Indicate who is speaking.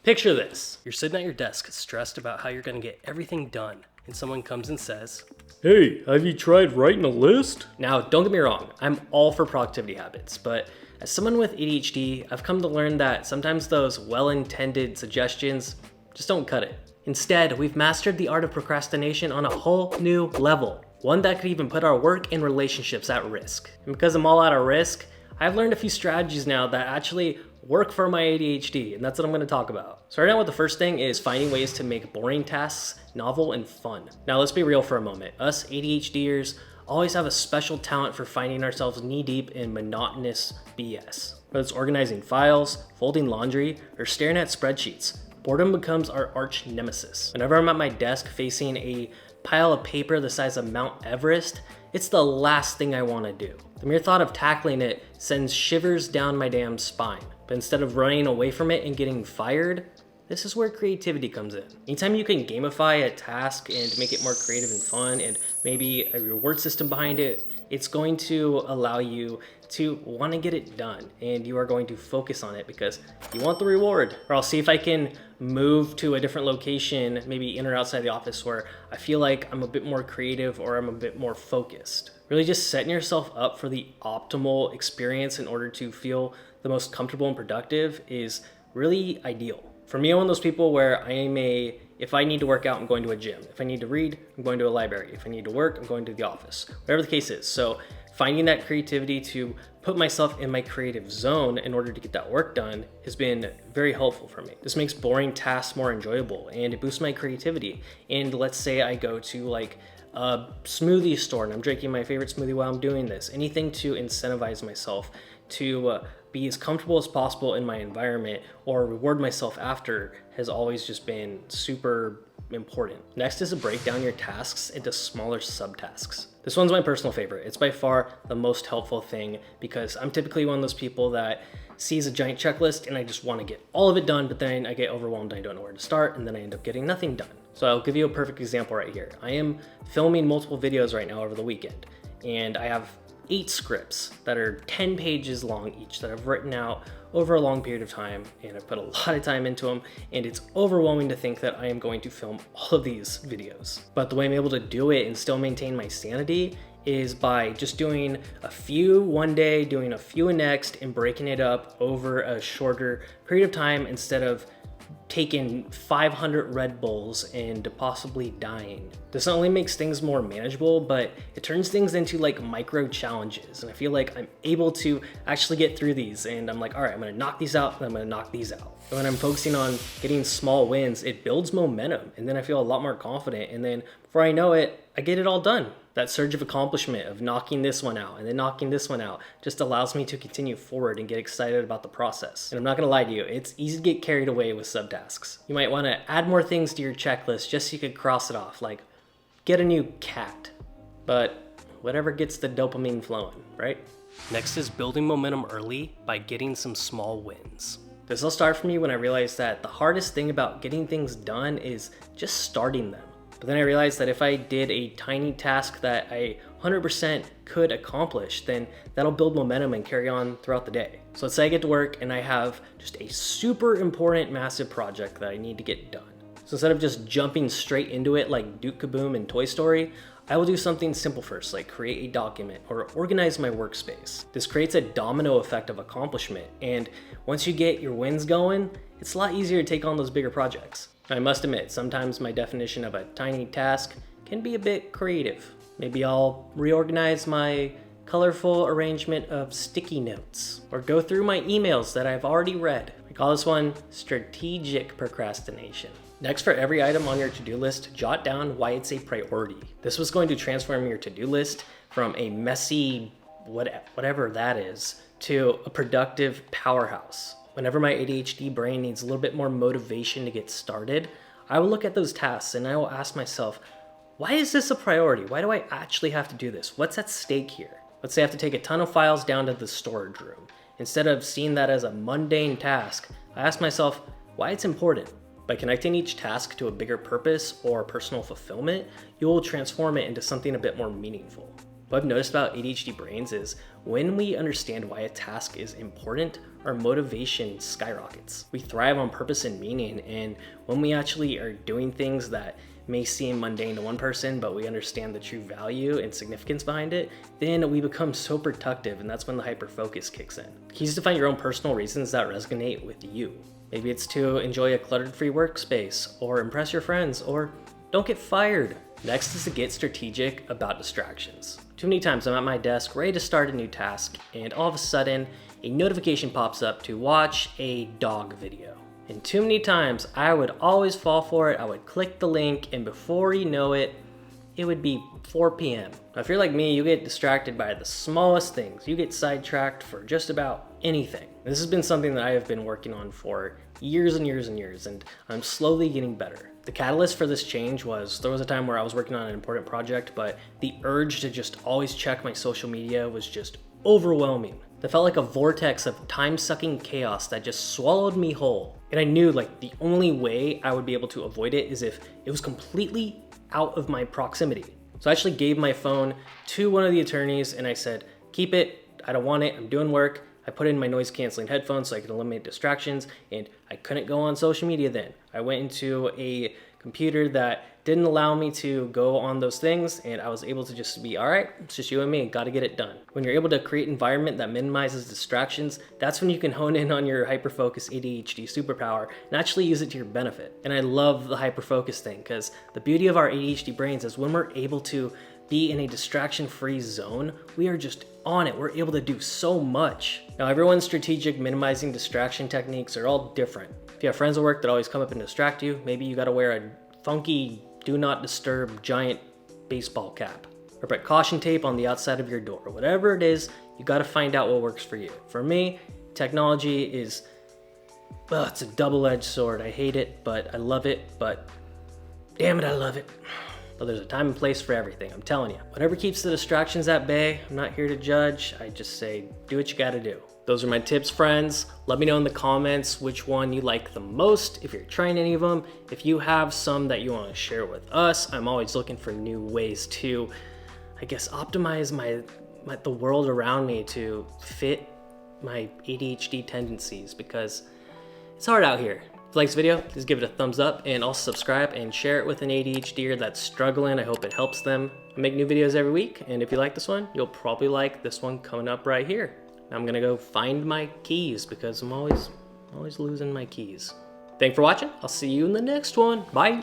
Speaker 1: Picture this. You're sitting at your desk stressed about how you're going to get everything done, and someone comes and says,
Speaker 2: "Hey, have you tried writing a list?"
Speaker 1: Now, don't get me wrong, I'm all for productivity habits, but as someone with ADHD, I've come to learn that sometimes those well-intended suggestions just don't cut it. Instead, we've mastered the art of procrastination on a whole new level, one that could even put our work and relationships at risk. And because I'm all out of risk, I've learned a few strategies now that actually work for my ADHD, and that's what I'm going to talk about. Starting out with the first thing is finding ways to make boring tasks novel and fun. Now let's be real for a moment. Us ADHDers always have a special talent for finding ourselves knee-deep in monotonous BS. Whether it's organizing files, folding laundry, or staring at spreadsheets, boredom becomes our arch nemesis. Whenever I'm at my desk facing a pile of paper the size of Mount Everest, it's the last thing I want to do. The mere thought of tackling it sends shivers down my damn spine. But instead of running away from it and getting fired, this is where creativity comes in. Anytime you can gamify a task and make it more creative and fun and maybe a reward system behind it, it's going to allow you to want to get it done, and you are going to focus on it because you want the reward. Or I'll see if I can move to a different location, maybe in or outside the office, where I feel like I'm a bit more creative or I'm a bit more focused. Really just setting yourself up for the optimal experience in order to feel the most comfortable and productive is really ideal. For me, I'm one of those people where if I need to work out, I'm going to a gym. If I need to read, I'm going to a library. If I need to work, I'm going to the office. Whatever the case is. So finding that creativity to put myself in my creative zone in order to get that work done has been very helpful for me. This makes boring tasks more enjoyable and it boosts my creativity. And let's say I go to like a smoothie store and I'm drinking my favorite smoothie while I'm doing this. Anything to incentivize myself to be as comfortable as possible in my environment or reward myself after has always just been super important. Next is to break down your tasks into smaller subtasks. This one's my personal favorite. It's by far the most helpful thing because I'm typically one of those people that sees a giant checklist and I just want to get all of it done, but then I get overwhelmed and I don't know where to start and then I end up getting nothing done. So I'll give you a perfect example right here. I am filming multiple videos right now over the weekend and I have 8 scripts that are 10 pages long each that I've written out over a long period of time, and I've put a lot of time into them, and it's overwhelming to think that I am going to film all of these videos. But the way I'm able to do it and still maintain my sanity is by just doing a few one day, doing a few next, and breaking it up over a shorter period of time instead of taking 500 Red Bulls and possibly dying. This not only makes things more manageable, but it turns things into like micro challenges. And I feel like I'm able to actually get through these and I'm like, all right, I'm gonna knock these out and I'm gonna knock these out. And when I'm focusing on getting small wins, it builds momentum and then I feel a lot more confident. And then before I know it, I get it all done. That surge of accomplishment of knocking this one out and then knocking this one out just allows me to continue forward and get excited about the process. And I'm not gonna lie to you, it's easy to get carried away with subtasks. You might wanna add more things to your checklist just so you could cross it off, like get a new cat, but whatever gets the dopamine flowing, right? Next is building momentum early by getting some small wins. This all started for me when I realized that the hardest thing about getting things done is just starting them. But then I realized that if I did a tiny task that I 100% could accomplish, then that'll build momentum and carry on throughout the day. So let's say I get to work and I have just a super important massive project that I need to get done. So instead of just jumping straight into it like Duke Kaboom in Toy Story, I will do something simple first, like create a document or organize my workspace. This creates a domino effect of accomplishment, and once you get your wins going, it's a lot easier to take on those bigger projects. I must admit, sometimes my definition of a tiny task can be a bit creative. Maybe I'll reorganize my colorful arrangement of sticky notes or go through my emails that I've already read. I call this one strategic procrastination. Next, for every item on your to-do list, jot down why it's a priority. This was going to transform your to-do list from a messy whatever that is to a productive powerhouse. Whenever my ADHD brain needs a little bit more motivation to get started, I will look at those tasks and I will ask myself, why is this a priority? Why do I actually have to do this? What's at stake here? Let's say I have to take a ton of files down to the storage room. Instead of seeing that as a mundane task, I ask myself why it's important. By connecting each task to a bigger purpose or personal fulfillment, you will transform it into something a bit more meaningful. What I've noticed about ADHD brains is when we understand why a task is important, our motivation skyrockets. We thrive on purpose and meaning, and when we actually are doing things that may seem mundane to one person, but we understand the true value and significance behind it, then we become so productive, and that's when the hyper-focus kicks in. The key is to find your own personal reasons that resonate with you. Maybe it's to enjoy a cluttered-free workspace, or impress your friends, or don't get fired. Next is to get strategic about distractions. Too many times I'm at my desk ready to start a new task, and all of a sudden a notification pops up to watch a dog video. And too many times I would always fall for it. I would click the link, and before you know it, it would be 4 p.m. Now, if you're like me, you get distracted by the smallest things. You get sidetracked for just about anything. This has been something that I have been working on for years and years and years, and I'm slowly getting better. The catalyst for this change was there was a time where I was working on an important project, but the urge to just always check my social media was just overwhelming. It felt like a vortex of time-sucking chaos that just swallowed me whole. And I knew like the only way I would be able to avoid it is if it was completely out of my proximity. So I actually gave my phone to one of the attorneys and I said, keep it, I don't want it, I'm doing work. I put in my noise canceling headphones so I could eliminate distractions, and I couldn't go on social media then. I went into a computer that didn't allow me to go on those things, and I was able to just be, all right, it's just you and me, gotta get it done. When you're able to create an environment that minimizes distractions, that's when you can hone in on your hyperfocus ADHD superpower and actually use it to your benefit. And I love the hyperfocus thing, because the beauty of our ADHD brains is when we're able to be in a distraction-free zone, we are just on it. We're able to do so much. Now, everyone's strategic minimizing distraction techniques are all different. If you have friends at work that always come up and distract you, maybe you gotta wear a funky do not disturb giant baseball cap, or put caution tape on the outside of your door. Whatever it is, you gotta find out what works for you. For me, technology is, well, it's a double-edged sword. I hate it, but I love it, but damn it, I love it. But there's a time and place for everything, I'm telling you. Whatever keeps the distractions at bay, I'm not here to judge. I just say, do what you gotta do. Those are my tips, friends. Let me know in the comments which one you like the most, if you're trying any of them. If you have some that you wanna share with us, I'm always looking for new ways to, I guess, optimize the world around me to fit my ADHD tendencies, because it's hard out here. If you like this video, please give it a thumbs up, and also subscribe and share it with an ADHDer that's struggling. I hope it helps them. I make new videos every week, and if you like this one, you'll probably like this one coming up right here. I'm gonna go find my keys because I'm always losing my keys. Thanks for watching. I'll see you in the next one. Bye.